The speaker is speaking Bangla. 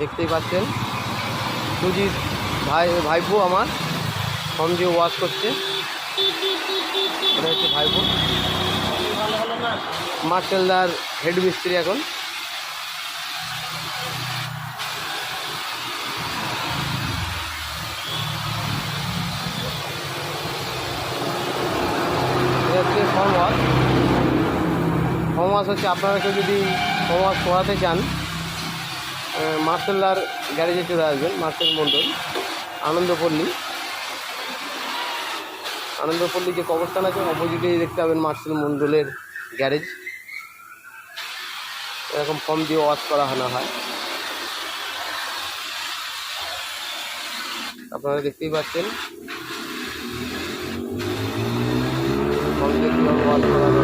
দেখতেই পাচ্ছেন সুজিত ভাইপো আমার ফর্ম দিয়ে ওয়াশ করছে। এটা হচ্ছে ভাইপো, মার্সেলদার হেড মিস্ত্রি এখন। ফর্ম ওয়াশ হচ্ছে, আপনারা কেউ যদি ফর্ম ওয়াশ করাতে চান মার্সেলদার গ্যারেজে চলে আসবেন। মার্সেল মণ্ডল, আনন্দপল্লী যে কবরস্থান আছে অপোজিটেই দেখতে পাবেন মার্সেল মণ্ডলের গ্যারেজ। এরকম ফর্ম দিয়ে ওয়াশ করানো হয়, আপনারা দেখতেই পাচ্ছেন ফর্ম দিয়ে কীভাবে ওয়াশ করানো হয়।